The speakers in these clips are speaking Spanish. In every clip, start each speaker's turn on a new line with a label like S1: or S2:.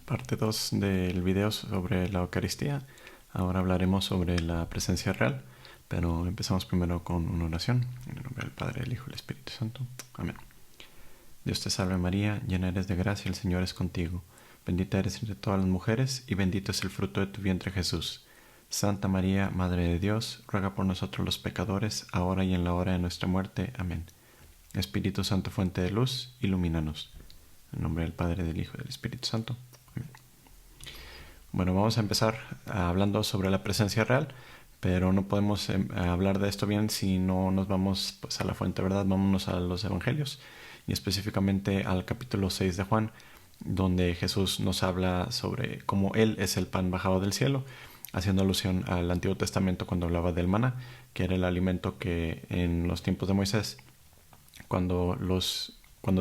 S1: Parte 2 del video sobre la Eucaristía. Ahora hablaremos sobre la presencia real, pero empezamos primero con una oración. En el nombre del Padre, del Hijo y del Espíritu Santo. Amén. Dios te salve María, llena eres de gracia, el Señor es contigo. Bendita eres entre todas las mujeres y bendito es el fruto de tu vientre Jesús. Santa María, Madre de Dios, ruega por nosotros los pecadores, ahora y en la hora de nuestra muerte. Amén. Espíritu Santo, fuente de luz, ilumínanos. En nombre del Padre, del Hijo y del Espíritu Santo. Amén. Bueno, vamos a empezar hablando sobre la presencia real, pero no podemos hablar de esto bien si no nos vamos a la fuente, ¿verdad? Vámonos a los evangelios y específicamente al capítulo 6 de Juan, donde Jesús nos habla sobre cómo Él es el pan bajado del cielo, haciendo alusión al Antiguo Testamento cuando hablaba del maná, que era el alimento que en los tiempos de Moisés, cuando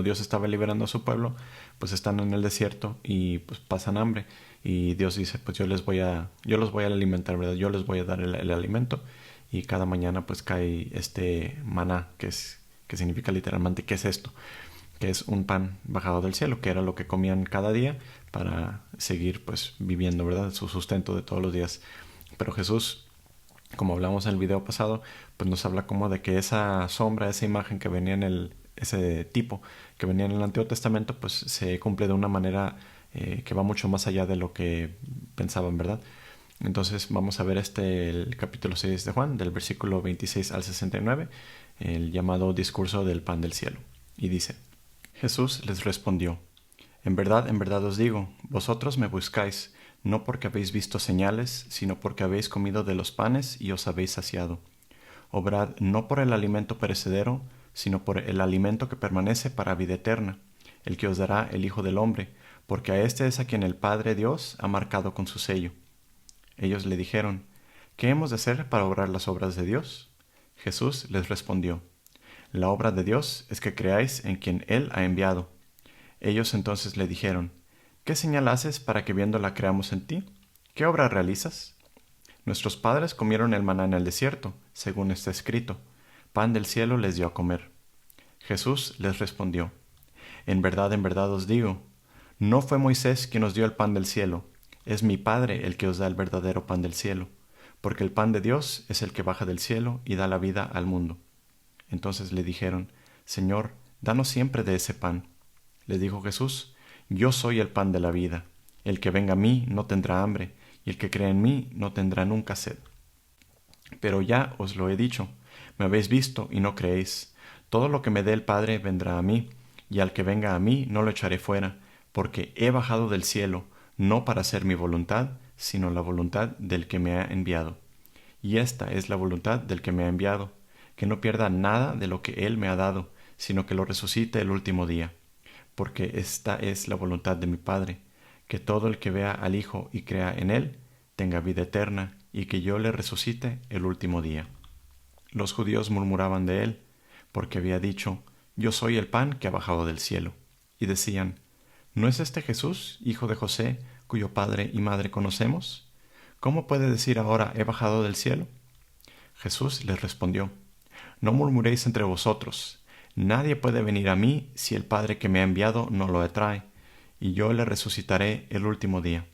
S1: Dios estaba liberando a su pueblo, pues están en el desierto y pues pasan hambre. Y Dios dice, pues yo los voy a alimentar, ¿verdad? Yo les voy a dar el alimento. Y cada mañana pues cae este maná, que significa literalmente, ¿qué es esto? Que es un pan bajado del cielo, que era lo que comían cada día para seguir pues viviendo, ¿verdad? Su sustento de todos los días. Pero Jesús, como hablamos en el video pasado, pues nos habla como de que esa sombra, esa imagen que venía ese tipo que venía en el Antiguo Testamento, pues se cumple de una manera que va mucho más allá de lo que pensaban, ¿verdad? Entonces vamos a ver el capítulo 6 de Juan, del versículo 26 al 69, el llamado discurso del pan del cielo. Y dice: Jesús les respondió: en verdad os digo, vosotros me buscáis, no porque habéis visto señales, sino porque habéis comido de los panes y os habéis saciado. Obrad no por el alimento perecedero, sino por el alimento que permanece para vida eterna, el que os dará el Hijo del Hombre, porque a éste es a quien el Padre Dios ha marcado con su sello. Ellos le dijeron: ¿qué hemos de hacer para obrar las obras de Dios? Jesús les respondió: la obra de Dios es que creáis en quien Él ha enviado. Ellos entonces le dijeron: ¿qué señal haces para que viéndola creamos en ti? ¿Qué obra realizas? Nuestros padres comieron el maná en el desierto, según está escrito: pan del cielo les dio a comer. Jesús les respondió: en verdad os digo, no fue Moisés quien os dio el pan del cielo, es mi Padre el que os da el verdadero pan del cielo, porque el pan de Dios es el que baja del cielo y da la vida al mundo. Entonces le dijeron: Señor, danos siempre de ese pan. Le dijo Jesús: yo soy el pan de la vida. El que venga a mí no tendrá hambre, y el que cree en mí no tendrá nunca sed. Pero ya os lo he dicho, me habéis visto y no creéis. Todo lo que me dé el Padre vendrá a mí, y al que venga a mí no lo echaré fuera, porque he bajado del cielo, no para hacer mi voluntad, sino la voluntad del que me ha enviado. Y esta es la voluntad del que me ha enviado, que no pierda nada de lo que Él me ha dado, sino que lo resucite el último día. Porque esta es la voluntad de mi Padre, que todo el que vea al Hijo y crea en Él, tenga vida eterna, y que yo le resucite el último día. Los judíos murmuraban de él, porque había dicho: yo soy el pan que ha bajado del cielo. Y decían: ¿no es este Jesús, hijo de José, cuyo padre y madre conocemos? ¿Cómo puede decir ahora: he bajado del cielo? Jesús les respondió: no murmuréis entre vosotros. Nadie puede venir a mí si el Padre que me ha enviado no lo atrae, y yo le resucitaré el último día.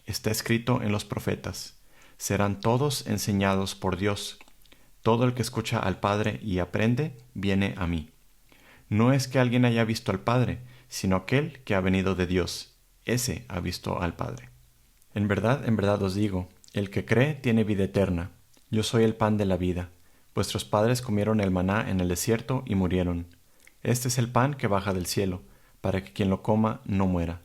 S1: Está escrito en los profetas: serán todos enseñados por Dios. Todo el que escucha al Padre y aprende, viene a mí. No es que alguien haya visto al Padre, sino aquel que ha venido de Dios. Ese ha visto al Padre. En verdad os digo, el que cree tiene vida eterna. Yo soy el pan de la vida. Vuestros padres comieron el maná en el desierto y murieron. Este es el pan que baja del cielo, para que quien lo coma no muera.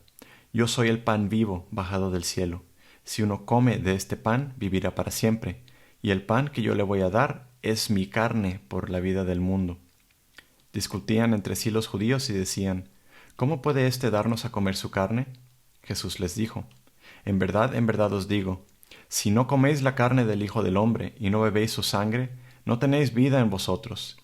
S1: Yo soy el pan vivo bajado del cielo. Si uno come de este pan, vivirá para siempre, y el pan que yo le voy a dar es mi carne por la vida del mundo. Discutían entre sí los judíos y decían: ¿cómo puede éste darnos a comer su carne? Jesús les dijo: en verdad os digo, si no coméis la carne del Hijo del Hombre y no bebéis su sangre, no tenéis vida en vosotros.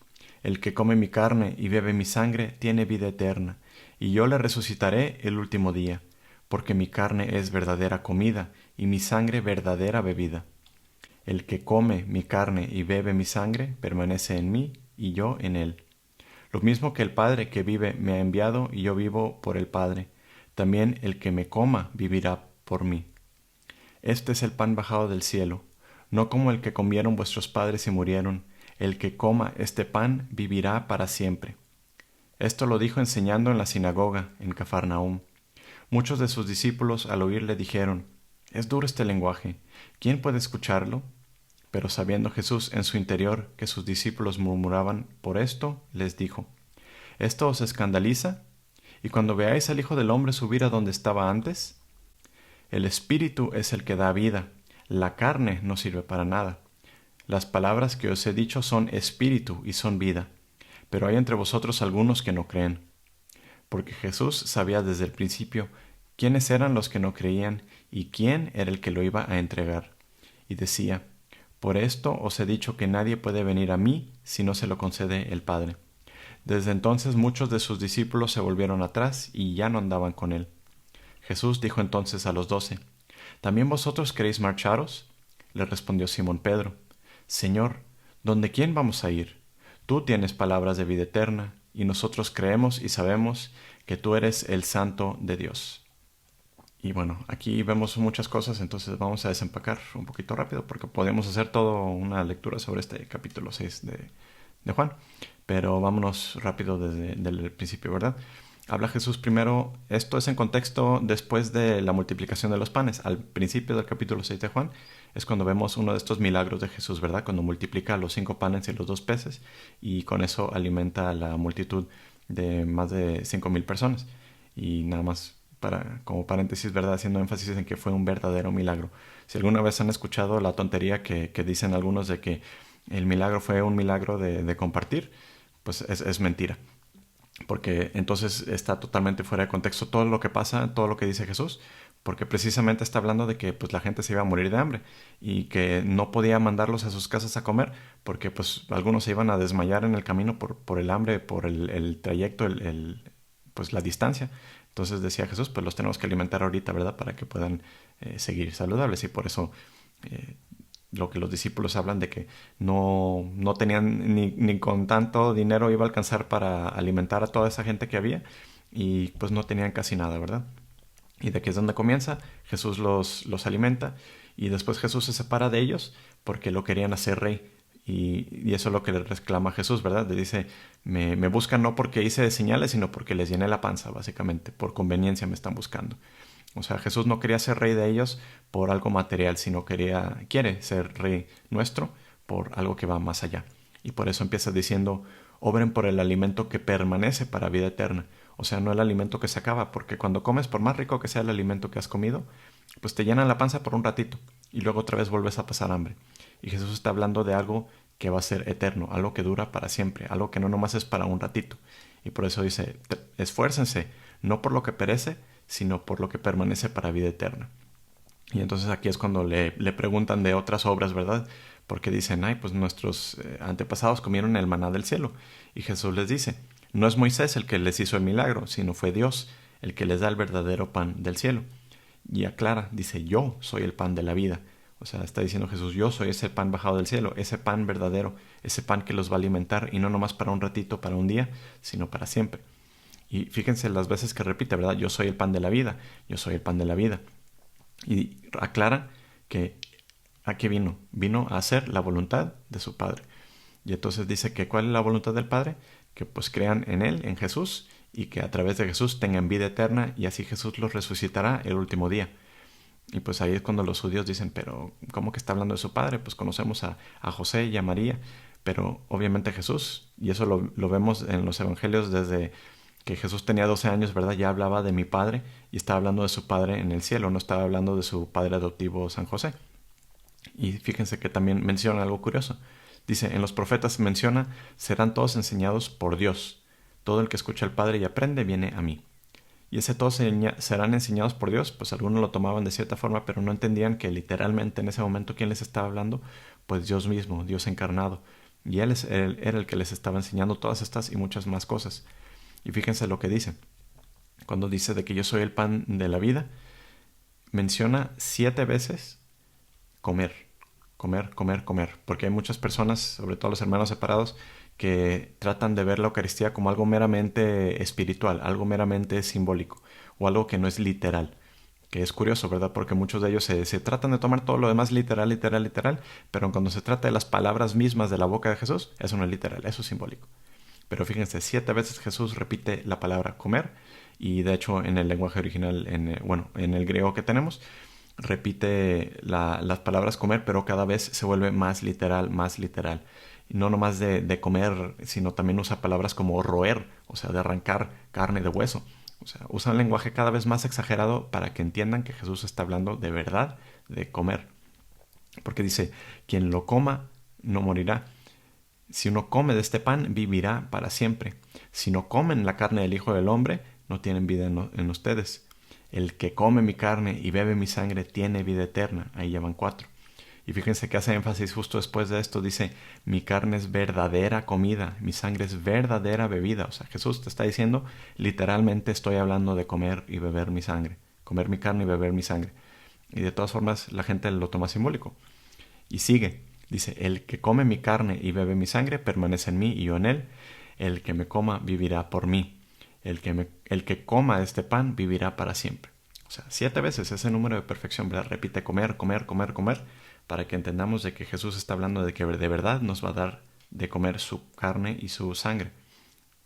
S1: El que come mi carne y bebe mi sangre tiene vida eterna, y yo le resucitaré el último día, porque mi carne es verdadera comida y mi sangre verdadera bebida. El que come mi carne y bebe mi sangre permanece en mí y yo en él. Lo mismo que el Padre que vive me ha enviado y yo vivo por el Padre. también el que me coma vivirá por mí. Este es el pan bajado del cielo, no como el que comieron vuestros padres y murieron. El que coma este pan vivirá para siempre. Esto lo dijo enseñando en la sinagoga, en Cafarnaúm. Muchos de sus discípulos al oírle dijeron, «Es duro este lenguaje, ¿quién puede escucharlo?». Pero sabiendo Jesús en su interior que sus discípulos murmuraban por esto, les dijo, «¿Esto os escandaliza? Y cuando veáis al Hijo del Hombre subir a donde estaba antes, el Espíritu es el que da vida, la carne no sirve para nada. Las palabras que os he dicho son espíritu y son vida, pero hay entre vosotros algunos que no creen». Porque Jesús sabía desde el principio quiénes eran los que no creían y quién era el que lo iba a entregar. Y decía, «Por esto os he dicho que nadie puede venir a mí si no se lo concede el Padre». Desde entonces muchos de sus discípulos se volvieron atrás y ya no andaban con él. Jesús dijo entonces a los 12, «¿También vosotros queréis marcharos?». Le respondió Simón Pedro, «Señor, ¿dónde quién vamos a ir? Tú tienes palabras de vida eterna, y nosotros creemos y sabemos que tú eres el Santo de Dios». Y bueno, aquí vemos muchas cosas, entonces vamos a desempacar un poquito rápido, porque podemos hacer toda una lectura sobre este capítulo 6 de Juan, pero vámonos rápido desde el principio, ¿verdad? Habla Jesús primero, esto es en contexto después de la multiplicación de los panes. Al principio del capítulo 6 de Juan es cuando vemos uno de estos milagros de Jesús, ¿verdad? Cuando multiplica los 5 panes y los 2 peces y con eso alimenta a la multitud de más de 5,000 personas. Y nada más como paréntesis, ¿verdad? Haciendo énfasis en que fue un verdadero milagro. Si alguna vez han escuchado la tontería que dicen algunos de que el milagro fue un milagro de compartir, pues es mentira. Porque entonces está totalmente fuera de contexto todo lo que pasa, todo lo que dice Jesús, porque precisamente está hablando de que pues la gente se iba a morir de hambre y que no podía mandarlos a sus casas a comer porque pues algunos se iban a desmayar en el camino por el hambre, por el trayecto, pues la distancia. Entonces decía Jesús, pues los tenemos que alimentar ahorita, ¿verdad? Para que puedan seguir saludables, y por eso lo que los discípulos hablan de que no tenían ni con tanto dinero iba a alcanzar para alimentar a toda esa gente que había, y pues no tenían casi nada, ¿verdad? Y de aquí es donde comienza, Jesús los alimenta, y después Jesús se separa de ellos porque lo querían hacer rey, y eso es lo que le reclama Jesús, ¿verdad? Le dice, me buscan no porque hice señales, sino porque les llené la panza, básicamente, por conveniencia me están buscando. O sea, Jesús no quería ser rey de ellos por algo material, sino quiere ser rey nuestro por algo que va más allá. Y por eso empieza diciendo, obren por el alimento que permanece para vida eterna. O sea, no el alimento que se acaba, porque cuando comes, por más rico que sea el alimento que has comido, pues te llenan la panza por un ratito y luego otra vez vuelves a pasar hambre. Y Jesús está hablando de algo que va a ser eterno, algo que dura para siempre, algo que no nomás es para un ratito. Y por eso dice, esfuércense, no por lo que perece, sino por lo que permanece para vida eterna. Y entonces aquí es cuando le preguntan de otras obras, ¿verdad? Porque dicen, ay, pues nuestros antepasados comieron el maná del cielo. Y Jesús les dice, no es Moisés el que les hizo el milagro, sino fue Dios el que les da el verdadero pan del cielo. Y aclara, dice, yo soy el pan de la vida. O sea, está diciendo Jesús, yo soy ese pan bajado del cielo, ese pan verdadero, ese pan que los va a alimentar, y no nomás para un ratito, para un día, sino para siempre. Y fíjense las veces que repite, ¿verdad? Yo soy el pan de la vida, yo soy el pan de la vida. Y aclara que ¿a qué vino? Vino a hacer la voluntad de su Padre. Y entonces dice que ¿cuál es la voluntad del Padre? Que pues crean en Él, en Jesús, y que a través de Jesús tengan vida eterna, y así Jesús los resucitará el último día. Y pues ahí es cuando los judíos dicen, pero ¿cómo que está hablando de su Padre? Pues conocemos a José y a María, pero obviamente Jesús, y eso lo vemos en los evangelios desde que Jesús tenía 12 años, ¿verdad? Ya hablaba de mi Padre y estaba hablando de su Padre en el cielo, no estaba hablando de su Padre adoptivo San José. Y fíjense que también menciona algo curioso. Dice, en los profetas menciona, serán todos enseñados por Dios. Todo el que escucha al Padre y aprende viene a mí. Y ese todos serán enseñados por Dios, pues algunos lo tomaban de cierta forma, pero no entendían que literalmente en ese momento ¿quién les estaba hablando? Pues Dios mismo, Dios encarnado. Y Él era el que les estaba enseñando todas estas y muchas más cosas. Y fíjense lo que dice. Cuando dice de que yo soy el pan de la vida, menciona 7 veces comer, comer, comer, comer. Porque hay muchas personas, sobre todo los hermanos separados, que tratan de ver la Eucaristía como algo meramente espiritual, algo meramente simbólico o algo que no es literal. Que es curioso, ¿verdad? Porque muchos de ellos se tratan de tomar todo lo demás literal, literal, literal, pero cuando se trata de las palabras mismas de la boca de Jesús, eso no es literal, eso es simbólico. Pero fíjense, 7 veces Jesús repite la palabra comer, y de hecho en el lenguaje original, en el griego que tenemos, repite las palabras comer, pero cada vez se vuelve más literal, más literal. Y no nomás de comer, sino también usa palabras como roer, o sea, de arrancar carne de hueso. O sea, usa un lenguaje cada vez más exagerado para que entiendan que Jesús está hablando de verdad, de comer. Porque dice, quien lo coma no morirá. Si uno come de este pan, vivirá para siempre. Si no comen la carne del Hijo del Hombre, no tienen vida en ustedes. El que come mi carne y bebe mi sangre tiene vida eterna. Ahí ya van 4. Y fíjense que hace énfasis justo después de esto. Dice, mi carne es verdadera comida, mi sangre es verdadera bebida. O sea, Jesús te está diciendo, literalmente estoy hablando de comer y beber mi sangre. Comer mi carne y beber mi sangre. Y de todas formas la gente lo toma simbólico. Y sigue. Dice, el que come mi carne y bebe mi sangre permanece en mí y yo en él. El que me coma vivirá por mí. El que coma este pan vivirá para siempre. O sea, 7 veces ese número de perfección, ¿verdad? Repite comer, comer, comer, comer, para que entendamos de que Jesús está hablando de que de verdad nos va a dar de comer su carne y su sangre.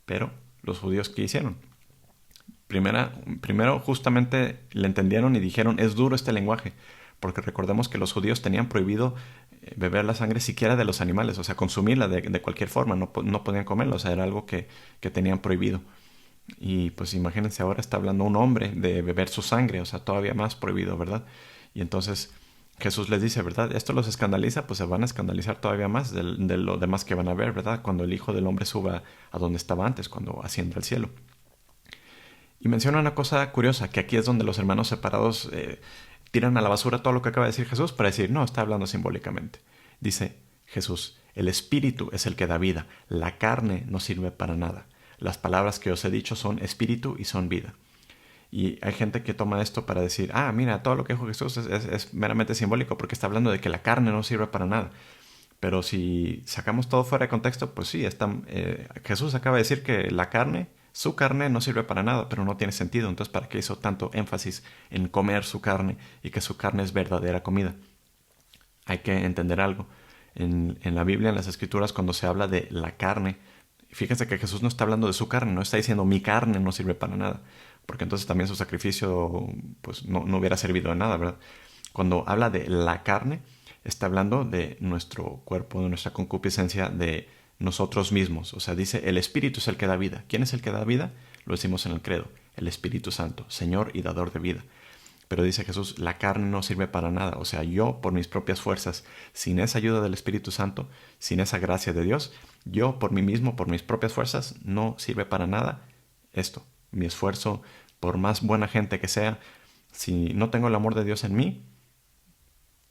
S1: Pero los judíos, ¿qué hicieron? Primero justamente le entendieron y dijeron, es duro este lenguaje, porque recordemos que los judíos tenían prohibido beber la sangre siquiera de los animales, o sea, consumirla de cualquier forma, no podían comerla, o sea, era algo que tenían prohibido. Y pues imagínense, ahora está hablando un hombre de beber su sangre, o sea, todavía más prohibido, ¿verdad? Y entonces Jesús les dice, ¿verdad? Esto los escandaliza, pues se van a escandalizar todavía más de lo demás que van a ver, ¿verdad? Cuando el Hijo del Hombre suba a donde estaba antes, cuando ascienda al cielo. Y menciona una cosa curiosa, que aquí es donde los hermanos separados tiran a la basura todo lo que acaba de decir Jesús para decir, no, está hablando simbólicamente. Dice Jesús, el espíritu es el que da vida, la carne no sirve para nada. Las palabras que os he dicho son espíritu y son vida. Y hay gente que toma esto para decir, mira, todo lo que dijo Jesús es meramente simbólico porque está hablando de que la carne no sirve para nada. Pero si sacamos todo fuera de contexto, pues sí, Jesús acaba de decir que la carne, su carne no sirve para nada, pero no tiene sentido. Entonces, ¿para qué hizo tanto énfasis en comer su carne y que su carne es verdadera comida? Hay que entender algo. En la Biblia, en las Escrituras, cuando se habla de la carne, fíjense que Jesús no está hablando de su carne, no está diciendo mi carne no sirve para nada, porque entonces también su sacrificio pues no hubiera servido de nada, ¿verdad? Cuando habla de la carne, está hablando de nuestro cuerpo, de nuestra concupiscencia, de nosotros mismos. O sea, dice, el Espíritu es el que da vida. ¿Quién es el que da vida? Lo decimos en el credo, el Espíritu Santo, Señor y dador de vida. Pero dice Jesús, la carne no sirve para nada. O sea, yo por mis propias fuerzas, sin esa ayuda del Espíritu Santo, sin esa gracia de Dios, yo por mí mismo, por mis propias fuerzas, no sirve para nada esto. Mi esfuerzo, por más buena gente que sea, si no tengo el amor de Dios en mí,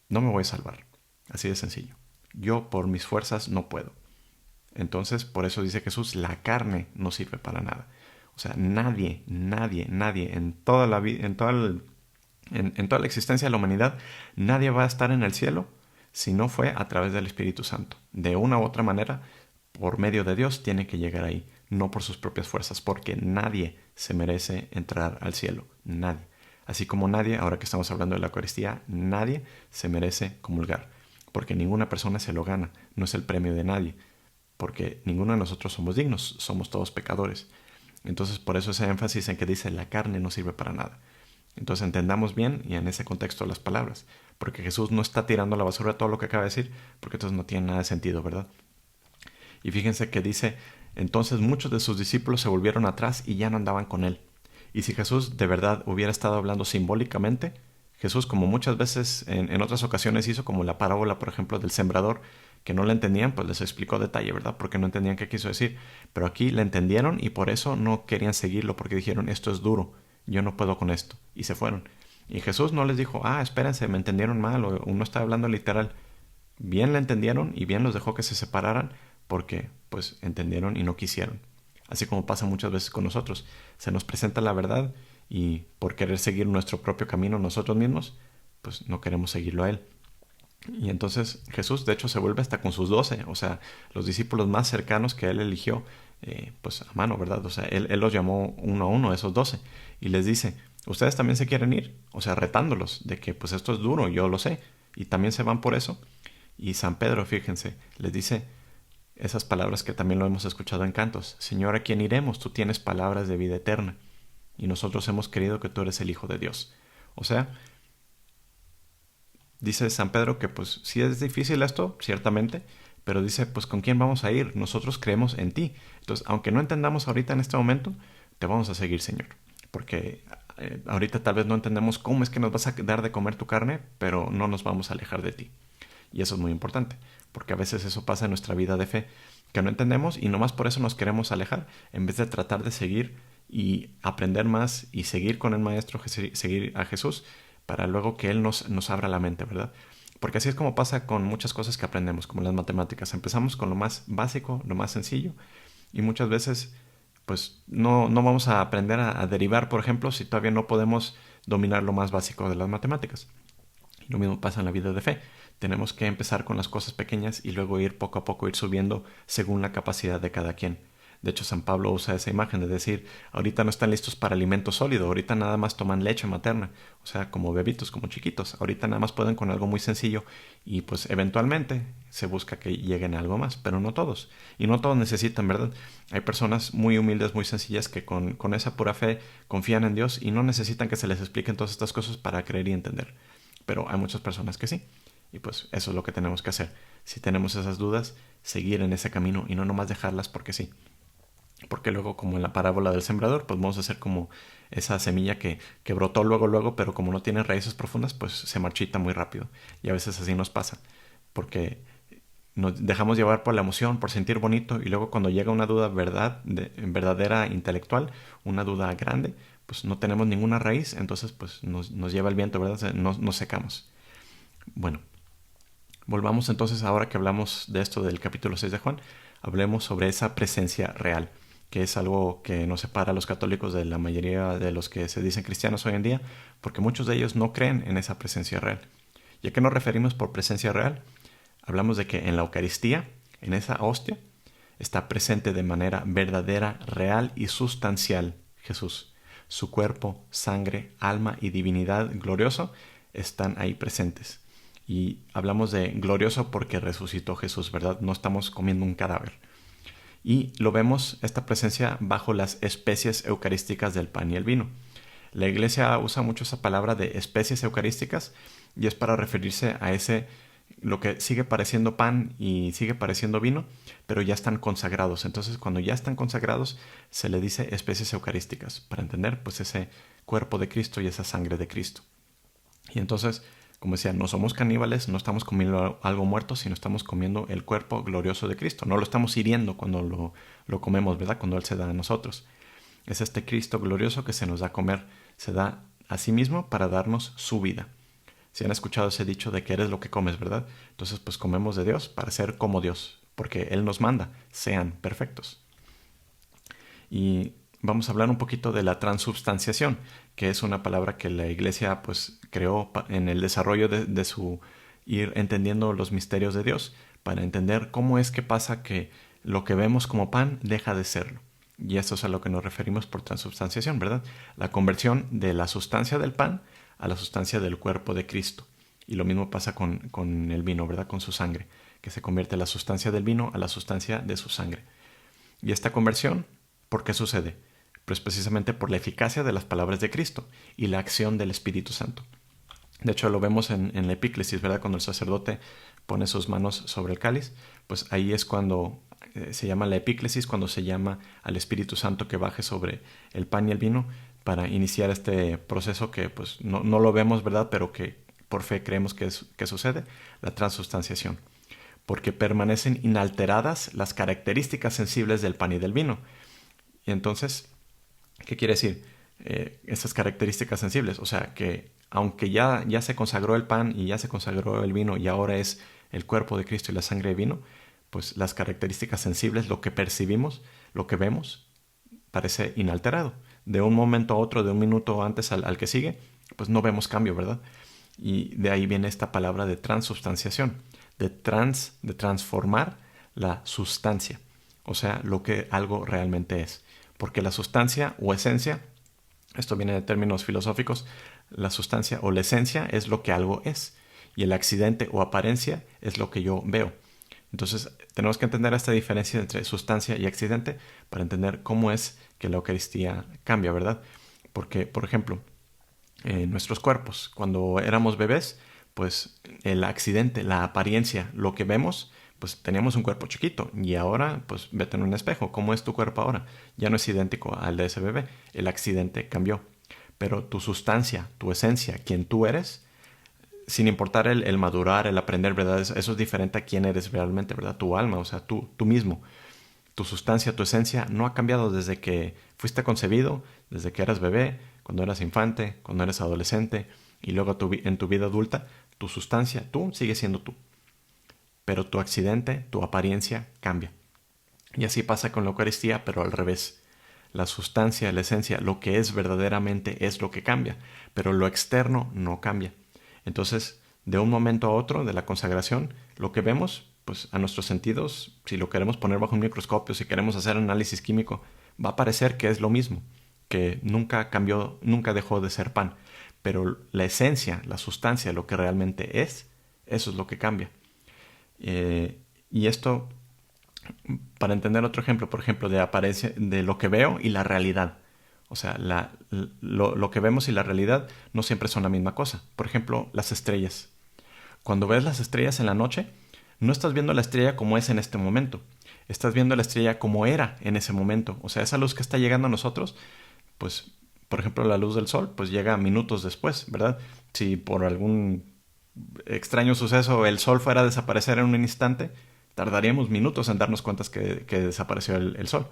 S1: no me voy a salvar. Así de sencillo. Yo por mis fuerzas no puedo. Entonces, por eso dice Jesús, la carne no sirve para nada. O sea, nadie en toda la vida, en toda la existencia de la humanidad, nadie va a estar en el cielo si no fue a través del Espíritu Santo. De una u otra manera, por medio de Dios, tiene que llegar ahí, no por sus propias fuerzas, porque nadie se merece entrar al cielo. Nadie. Así como nadie, ahora que estamos hablando de la Eucaristía, nadie se merece comulgar, porque ninguna persona se lo gana, no es el premio de nadie, porque ninguno de nosotros somos dignos, somos todos pecadores. Entonces, por eso ese énfasis en que dice la carne no sirve para nada. Entonces entendamos bien y en ese contexto las palabras, porque Jesús no está tirando a la basura todo lo que acaba de decir, porque entonces no tiene nada de sentido, ¿verdad? Y fíjense que dice, entonces muchos de sus discípulos se volvieron atrás y ya no andaban con él. Y si Jesús de verdad hubiera estado hablando simbólicamente, Jesús, como muchas veces en otras ocasiones hizo, como la parábola, por ejemplo, del sembrador, que no la entendían, pues les explicó detalle, ¿verdad? Porque no entendían qué quiso decir. Pero aquí la entendieron y por eso no querían seguirlo, porque dijeron, esto es duro, yo no puedo con esto. Y se fueron. Y Jesús no les dijo, espérense, me entendieron mal, o no está hablando literal. Bien la entendieron y bien los dejó que se separaran, porque pues entendieron y no quisieron. Así como pasa muchas veces con nosotros. Se nos presenta la verdad y por querer seguir nuestro propio camino nosotros mismos, pues no queremos seguirlo a Él. Y entonces Jesús, de hecho, se vuelve hasta con sus 12, o sea, los discípulos más cercanos que él eligió, pues a mano, ¿verdad? O sea, él los llamó uno a uno, esos 12, y les dice, ¿ustedes también se quieren ir? O sea, retándolos de que pues esto es duro, yo lo sé, y también se van por eso. Y San Pedro, fíjense, les dice esas palabras que también lo hemos escuchado en cantos, Señor, ¿a quién iremos? Tú tienes palabras de vida eterna, y nosotros hemos creído que tú eres el Hijo de Dios. O sea, dice San Pedro que pues sí es difícil esto, ciertamente, pero dice pues ¿con quién vamos a ir? Nosotros creemos en ti. Entonces, aunque no entendamos ahorita en este momento, te vamos a seguir, Señor. Porque ahorita tal vez no entendemos cómo es que nos vas a dar de comer tu carne, pero no nos vamos a alejar de ti. Y eso es muy importante, porque a veces eso pasa en nuestra vida de fe, que no entendemos y nomás por eso nos queremos alejar, en vez de tratar de seguir y aprender más y seguir con el Maestro, seguir a Jesús, para luego que Él nos abra la mente, ¿verdad? Porque así es como pasa con muchas cosas que aprendemos, como las matemáticas. Empezamos con lo más básico, lo más sencillo, y muchas veces pues no vamos a aprender a derivar, por ejemplo, si todavía no podemos dominar lo más básico de las matemáticas. Y lo mismo pasa en la vida de fe. Tenemos que empezar con las cosas pequeñas y luego ir poco a poco, ir subiendo según la capacidad de cada quien. De hecho, San Pablo usa esa imagen de decir, ahorita no están listos para alimento sólido, ahorita nada más toman leche materna, o sea, como bebitos, como chiquitos, ahorita nada más pueden con algo muy sencillo y pues eventualmente se busca que lleguen a algo más, pero no todos. Y no todos necesitan, ¿verdad? Hay personas muy humildes, muy sencillas que con esa pura fe confían en Dios y no necesitan que se les expliquen todas estas cosas para creer y entender. Pero hay muchas personas que sí. Y pues eso es lo que tenemos que hacer. Si tenemos esas dudas, seguir en ese camino y no nomás dejarlas porque sí. Porque luego, como en la parábola del sembrador, pues vamos a hacer como esa semilla que brotó luego, pero como no tiene raíces profundas, pues se marchita muy rápido. Y a veces así nos pasa. Porque nos dejamos llevar por la emoción, por sentir bonito, y luego cuando llega una duda verdadera intelectual, una duda grande, pues no tenemos ninguna raíz, entonces pues nos lleva el viento, ¿verdad? Nos secamos. Bueno, volvamos entonces ahora que hablamos de esto del capítulo 6 de Juan, hablemos sobre esa presencia real, que es algo que nos separa a los católicos de la mayoría de los que se dicen cristianos hoy en día, porque muchos de ellos no creen en esa presencia real. ¿Y a qué nos referimos por presencia real? Hablamos de que en la Eucaristía, en esa hostia, está presente de manera verdadera, real y sustancial Jesús. Su cuerpo, sangre, alma y divinidad glorioso están ahí presentes. Y hablamos de glorioso porque resucitó Jesús, ¿verdad? No estamos comiendo un cadáver. Y lo vemos, esta presencia, bajo las especies eucarísticas del pan y el vino. La Iglesia usa mucho esa palabra de especies eucarísticas y es para referirse a ese, lo que sigue pareciendo pan y sigue pareciendo vino, pero ya están consagrados. Entonces, cuando ya están consagrados, se le dice especies eucarísticas, para entender pues ese cuerpo de Cristo y esa sangre de Cristo. Y entonces, como decía, no somos caníbales, no estamos comiendo algo muerto, sino estamos comiendo el cuerpo glorioso de Cristo. No lo estamos hiriendo cuando lo comemos, ¿verdad? Cuando Él se da a nosotros. Es este Cristo glorioso que se nos da a comer, se da a sí mismo para darnos su vida. Si han escuchado ese dicho de que eres lo que comes, ¿verdad? Entonces, pues comemos de Dios para ser como Dios, porque Él nos manda, sean perfectos. Y vamos a hablar un poquito de la transubstanciación, que es una palabra que la Iglesia pues creó en el desarrollo de su ir entendiendo los misterios de Dios, para entender cómo es que pasa que lo que vemos como pan deja de serlo. Y esto es a lo que nos referimos por transubstanciación, ¿verdad? La conversión de la sustancia del pan a la sustancia del cuerpo de Cristo. Y lo mismo pasa con el vino, ¿verdad? Con su sangre, que se convierte la sustancia del vino a la sustancia de su sangre. Y esta conversión, ¿por qué sucede? Pues precisamente por la eficacia de las palabras de Cristo y la acción del Espíritu Santo. De hecho, lo vemos en la epíclesis, ¿verdad? Cuando el sacerdote pone sus manos sobre el cáliz, pues ahí es cuando se llama la epíclesis, cuando se llama al Espíritu Santo que baje sobre el pan y el vino para iniciar este proceso que pues no lo vemos, ¿verdad? Pero que por fe creemos que sucede, la transubstanciación. Porque permanecen inalteradas las características sensibles del pan y del vino. Y entonces, ¿qué quiere decir? Esas características sensibles, o sea, que aunque ya se consagró el pan y ya se consagró el vino y ahora es el cuerpo de Cristo y la sangre de vino, pues las características sensibles, lo que percibimos, lo que vemos, parece inalterado. De un momento a otro, de un minuto antes al que sigue, pues no vemos cambio, ¿verdad? Y de ahí viene esta palabra de transubstanciación, de transformar la sustancia, o sea, lo que algo realmente es. Porque la sustancia o esencia, esto viene de términos filosóficos, la sustancia o la esencia es lo que algo es, y el accidente o apariencia es lo que yo veo. Entonces, tenemos que entender esta diferencia entre sustancia y accidente para entender cómo es que la Eucaristía cambia, ¿verdad? Porque, por ejemplo, nuestros cuerpos, cuando éramos bebés, pues el accidente, la apariencia, lo que vemos, pues teníamos un cuerpo chiquito y ahora, pues vete en un espejo, ¿cómo es tu cuerpo ahora? Ya no es idéntico al de ese bebé, el accidente cambió, pero tu sustancia, tu esencia, quien tú eres, sin importar el madurar, el aprender, ¿verdad? Eso es diferente a quién eres realmente, ¿verdad? Tu alma, o sea, tú mismo. Tu sustancia, tu esencia no ha cambiado desde que fuiste concebido, desde que eras bebé, cuando eras infante, cuando eres adolescente y luego en tu vida adulta. Tu sustancia, tú, sigues siendo tú. Pero tu accidente, tu apariencia cambia. Y así pasa con la Eucaristía, pero al revés. La sustancia, la esencia, lo que es verdaderamente es lo que cambia, pero lo externo no cambia. Entonces, de un momento a otro de la consagración, lo que vemos, pues a nuestros sentidos, si lo queremos poner bajo un microscopio, si queremos hacer análisis químico, va a parecer que es lo mismo, que nunca cambió, nunca dejó de ser pan. Pero la esencia, la sustancia, lo que realmente es, eso es lo que cambia. Y esto, para entender otro ejemplo, por ejemplo, de apariencia, de lo que veo y la realidad. O sea, lo que vemos y la realidad no siempre son la misma cosa. Por ejemplo, las estrellas. Cuando ves las estrellas en la noche, no estás viendo la estrella como es en este momento. Estás viendo la estrella como era en ese momento. O sea, esa luz que está llegando a nosotros, pues, por ejemplo, la luz del sol, pues llega minutos después, ¿verdad? Si por algún extraño suceso el sol fuera a desaparecer en un instante, tardaríamos minutos en darnos cuenta que desapareció el sol.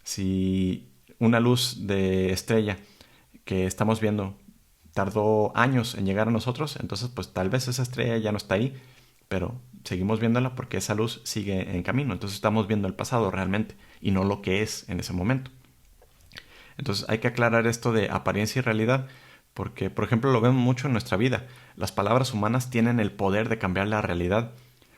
S1: Si una luz de estrella que estamos viendo tardó años en llegar a nosotros, entonces pues tal vez esa estrella ya no está ahí, pero seguimos viéndola porque esa luz sigue en camino. Entonces estamos viendo el pasado realmente y no lo que es en ese momento. Entonces hay que aclarar esto de apariencia y realidad porque, por ejemplo, lo vemos mucho en nuestra vida. Las palabras humanas tienen el poder de cambiar la realidad.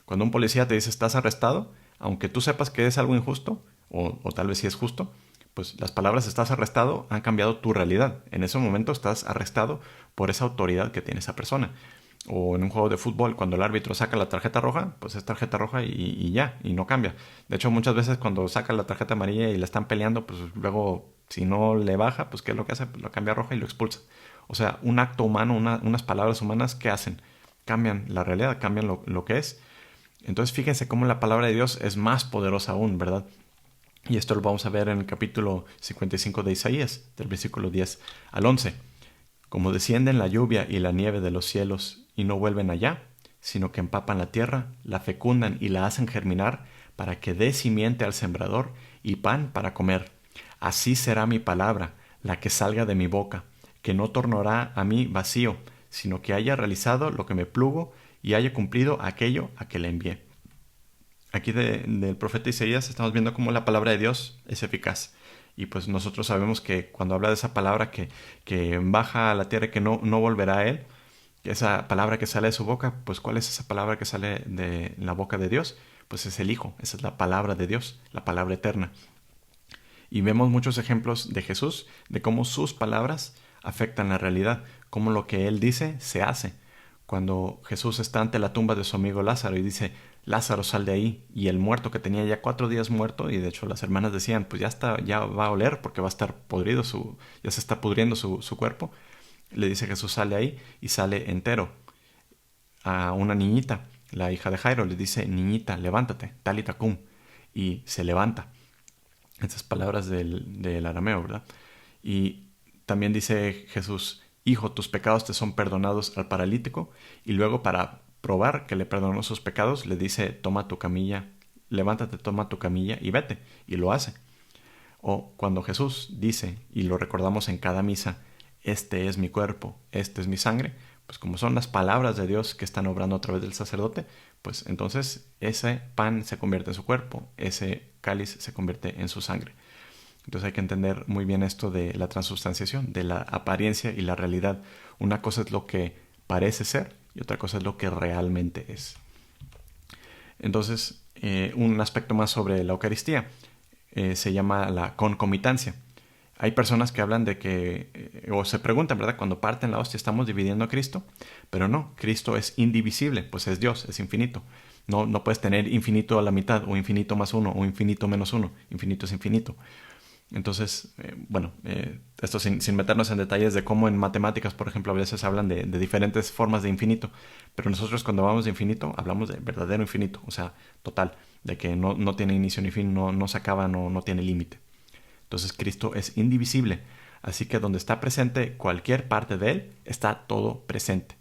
S1: Cuando un policía te dice estás arrestado, aunque tú sepas que es algo injusto, o tal vez sí es justo, pues las palabras estás arrestado han cambiado tu realidad. En ese momento estás arrestado por esa autoridad que tiene esa persona. O en un juego de fútbol, cuando el árbitro saca la tarjeta roja, pues es tarjeta roja y ya, y no cambia. De hecho, muchas veces cuando saca la tarjeta amarilla y la están peleando, pues luego, si no le baja, pues ¿qué es lo que hace? Pues lo cambia a roja y lo expulsa. O sea, un acto humano, unas palabras humanas, ¿qué hacen? Cambian la realidad, cambian lo que es. Entonces, fíjense cómo la palabra de Dios es más poderosa aún, ¿verdad? Y esto lo vamos a ver en el capítulo 55 de Isaías, del versículo 10 al 11. Como descienden la lluvia y la nieve de los cielos y no vuelven allá, sino que empapan la tierra, la fecundan y la hacen germinar para que dé simiente al sembrador y pan para comer. Así será mi palabra, la que salga de mi boca, que no tornará a mí vacío, sino que haya realizado lo que me plugo y haya cumplido aquello a que le envié. Aquí del profeta Isaías estamos viendo cómo la palabra de Dios es eficaz. Y pues nosotros sabemos que cuando habla de esa palabra que baja a la tierra y que no volverá a él, que esa palabra que sale de su boca, pues ¿cuál es esa palabra que sale de la boca de Dios? Pues es el Hijo, esa es la palabra de Dios, la palabra eterna. Y vemos muchos ejemplos de Jesús, de cómo sus palabras afectan la realidad, cómo lo que Él dice se hace. Cuando Jesús está ante la tumba de su amigo Lázaro y dice, Lázaro, sal de ahí, y el muerto que tenía ya 4 días muerto, y de hecho las hermanas decían, pues ya va a oler porque va a estar podrido, ya se está pudriendo su cuerpo, le dice Jesús, sale ahí, y sale entero. A una niñita, la hija de Jairo, le dice, niñita, levántate, talita cum, y se levanta. Estas palabras del arameo, ¿verdad? Y también dice Jesús, hijo, tus pecados te son perdonados al paralítico. Y luego para probar que le perdonó sus pecados, le dice, toma tu camilla, levántate, toma tu camilla y vete. Y lo hace. O cuando Jesús dice, y lo recordamos en cada misa, este es mi cuerpo, este es mi sangre, pues como son las palabras de Dios que están obrando a través del sacerdote, pues entonces ese pan se convierte en su cuerpo, ese cáliz se convierte en su sangre. Entonces hay que entender muy bien esto de la transubstanciación, de la apariencia y la realidad. Una cosa es lo que parece ser y otra cosa es lo que realmente es. Entonces, un aspecto más sobre la Eucaristía se llama la concomitancia. Hay personas que hablan de que, o se preguntan, ¿verdad? Cuando parten la hostia, ¿estamos dividiendo a Cristo? Pero no, Cristo es indivisible, pues es Dios, es infinito. No puedes tener infinito a la mitad, o infinito más uno, o infinito menos uno. Infinito es infinito. Entonces, esto sin meternos en detalles de cómo en matemáticas, por ejemplo, a veces hablan de diferentes formas de infinito, pero nosotros cuando hablamos de infinito, hablamos de verdadero infinito, o sea, total, de que no tiene inicio ni fin, no se acaba, no tiene límite. Entonces Cristo es indivisible, así que donde está presente cualquier parte de Él, está todo presente.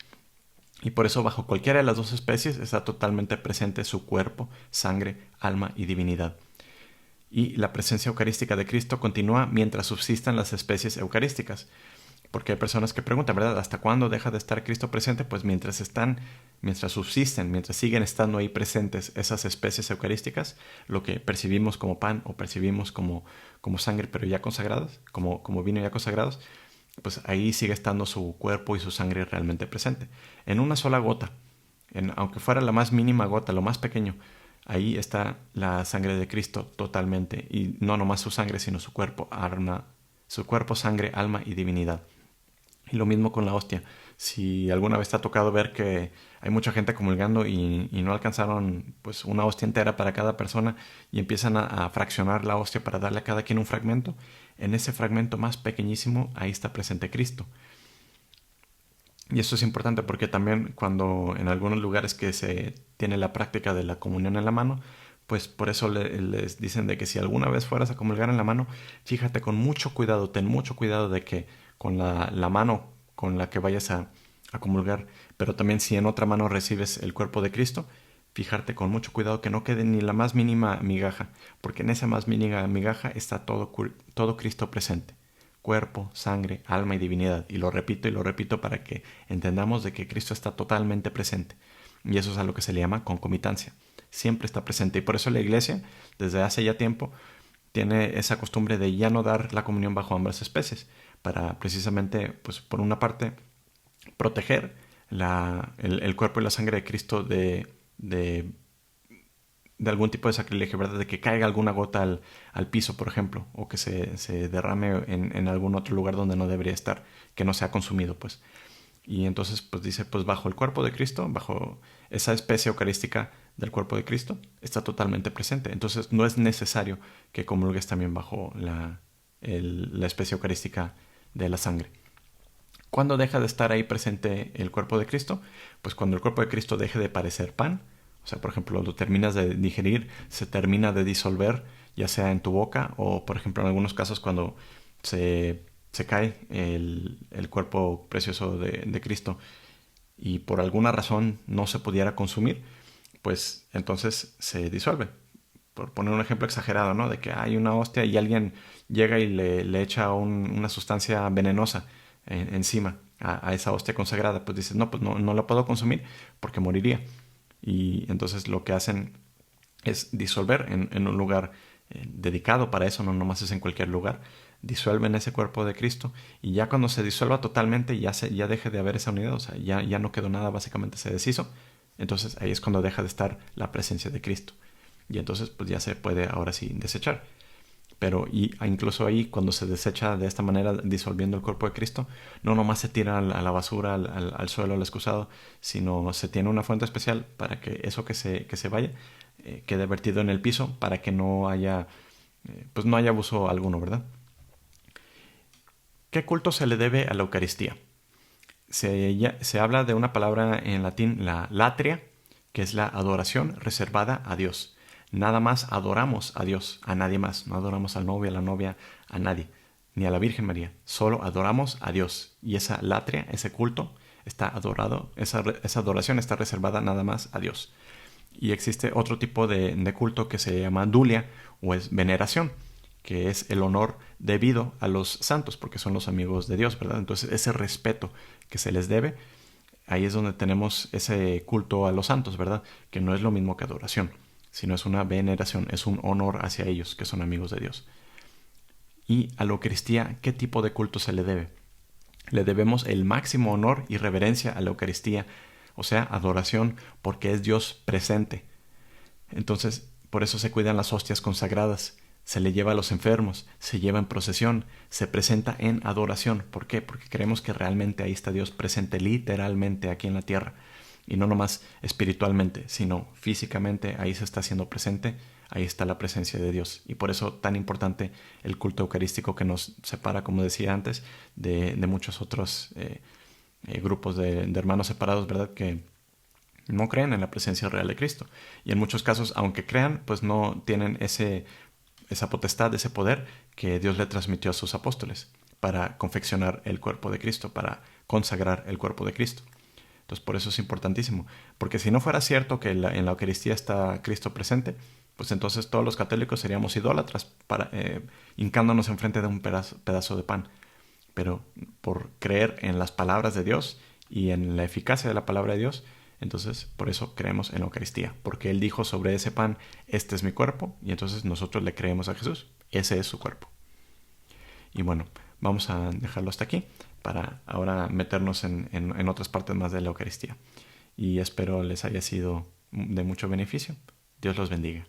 S1: Y por eso bajo cualquiera de las dos especies está totalmente presente su cuerpo, sangre, alma y divinidad. Y la presencia eucarística de Cristo continúa mientras subsistan las especies eucarísticas. Porque hay personas que preguntan, ¿verdad? ¿Hasta cuándo deja de estar Cristo presente? Pues mientras subsisten, mientras siguen estando ahí presentes esas especies eucarísticas, lo que percibimos como pan o percibimos como sangre, pero ya consagradas, como vino ya consagrados, pues ahí sigue estando su cuerpo y su sangre realmente presente. En una sola gota, aunque fuera la más mínima gota, lo más pequeño, ahí está la sangre de Cristo totalmente. Y no nomás su sangre, sino su cuerpo, sangre, alma y divinidad. Y lo mismo con la hostia. Si alguna vez te ha tocado ver que hay mucha gente comulgando y no alcanzaron pues una hostia entera para cada persona y empiezan a fraccionar la hostia para darle a cada quien un fragmento, en ese fragmento más pequeñísimo ahí está presente Cristo. Y esto es importante porque también cuando en algunos lugares que se tiene la práctica de la comunión en la mano, pues por eso les dicen de que si alguna vez fueras a comulgar en la mano, fíjate con mucho cuidado, ten mucho cuidado de que con la mano con la que vayas a comulgar, pero también si en otra mano recibes el cuerpo de Cristo, fijarte con mucho cuidado que no quede ni la más mínima migaja, porque en esa más mínima migaja está todo Cristo presente. Cuerpo, sangre, alma y divinidad. Y lo repito para que entendamos de que Cristo está totalmente presente. Y eso es a lo que se le llama concomitancia. Siempre está presente. Y por eso la Iglesia, desde hace ya tiempo, tiene esa costumbre de ya no dar la comunión bajo ambas especies, para precisamente, pues por una parte, proteger el cuerpo y la sangre de Cristo de algún tipo de sacrilegio, ¿verdad? De que caiga alguna gota al piso, por ejemplo, o que se derrame en algún otro lugar donde no debería estar, que no sea consumido, pues. Y entonces, pues dice, pues bajo el cuerpo de Cristo, bajo esa especie eucarística del cuerpo de Cristo, está totalmente presente. Entonces no es necesario que comulgues también bajo la especie eucarística de la sangre. ¿Cuándo deja de estar ahí presente el cuerpo de Cristo? Pues cuando el cuerpo de Cristo deje de parecer pan. O sea, por ejemplo, lo terminas de digerir, se termina de disolver, ya sea en tu boca o, por ejemplo, en algunos casos cuando se cae el cuerpo precioso de Cristo y por alguna razón no se pudiera consumir, pues entonces se disuelve. Por poner un ejemplo exagerado, ¿no? De que hay una hostia y alguien llega y le echa una sustancia venenosa encima a esa hostia consagrada, pues dices, no, pues no la puedo consumir porque moriría. Y entonces lo que hacen es disolver en un lugar dedicado para eso, no nomás es en cualquier lugar. Disuelven ese cuerpo de Cristo y ya cuando se disuelva totalmente ya deje de haber esa unidad, o sea, ya no quedó nada, básicamente se deshizo. Entonces ahí es cuando deja de estar la presencia de Cristo. Y entonces pues ya se puede ahora sí desechar. Pero incluso ahí cuando se desecha de esta manera disolviendo el cuerpo de Cristo, no nomás se tira a la basura, al suelo, al excusado, sino se tiene una fuente especial para que eso que se vaya quede vertido en el piso para que no haya no haya abuso alguno, ¿verdad? ¿Qué culto se le debe a la Eucaristía? Se habla de una palabra en latín, la latria, que es la adoración reservada a Dios. Nada más adoramos a Dios, a nadie más. No adoramos al novio, a la novia, a nadie, ni a la Virgen María. Solo adoramos a Dios. Y esa latria, ese culto, está adorado, esa adoración está reservada nada más a Dios. Y existe otro tipo de culto que se llama dulia o es veneración, que es el honor debido a los santos, porque son los amigos de Dios, ¿verdad? Entonces ese respeto que se les debe, ahí es donde tenemos ese culto a los santos, ¿verdad? Que no es lo mismo que adoración, sino es una veneración, es un honor hacia ellos, que son amigos de Dios. Y a la Eucaristía, ¿qué tipo de culto se le debe? Le debemos el máximo honor y reverencia a la Eucaristía, o sea, adoración, porque es Dios presente. Entonces, por eso se cuidan las hostias consagradas, se le lleva a los enfermos, se lleva en procesión, se presenta en adoración. ¿Por qué? Porque creemos que realmente ahí está Dios presente, literalmente aquí en la tierra. Y no nomás espiritualmente, sino físicamente, ahí se está haciendo presente, ahí está la presencia de Dios. Y por eso tan importante el culto eucarístico que nos separa, como decía antes, de muchos otros grupos de hermanos separados, ¿verdad? Que no creen en la presencia real de Cristo. Y en muchos casos, aunque crean, pues no tienen esa potestad, ese poder que Dios le transmitió a sus apóstoles para confeccionar el cuerpo de Cristo, para consagrar el cuerpo de Cristo. Entonces, por eso es importantísimo. Porque si no fuera cierto que en la Eucaristía está Cristo presente, pues entonces todos los católicos seríamos idólatras, hincándonos enfrente de un pedazo de pan. Pero por creer en las palabras de Dios y en la eficacia de la palabra de Dios, entonces por eso creemos en la Eucaristía. Porque Él dijo sobre ese pan, este es mi cuerpo, y entonces nosotros le creemos a Jesús. Ese es su cuerpo. Y bueno, vamos a dejarlo hasta aquí para ahora meternos en otras partes más de la Eucaristía. Y espero les haya sido de mucho beneficio. Dios los bendiga.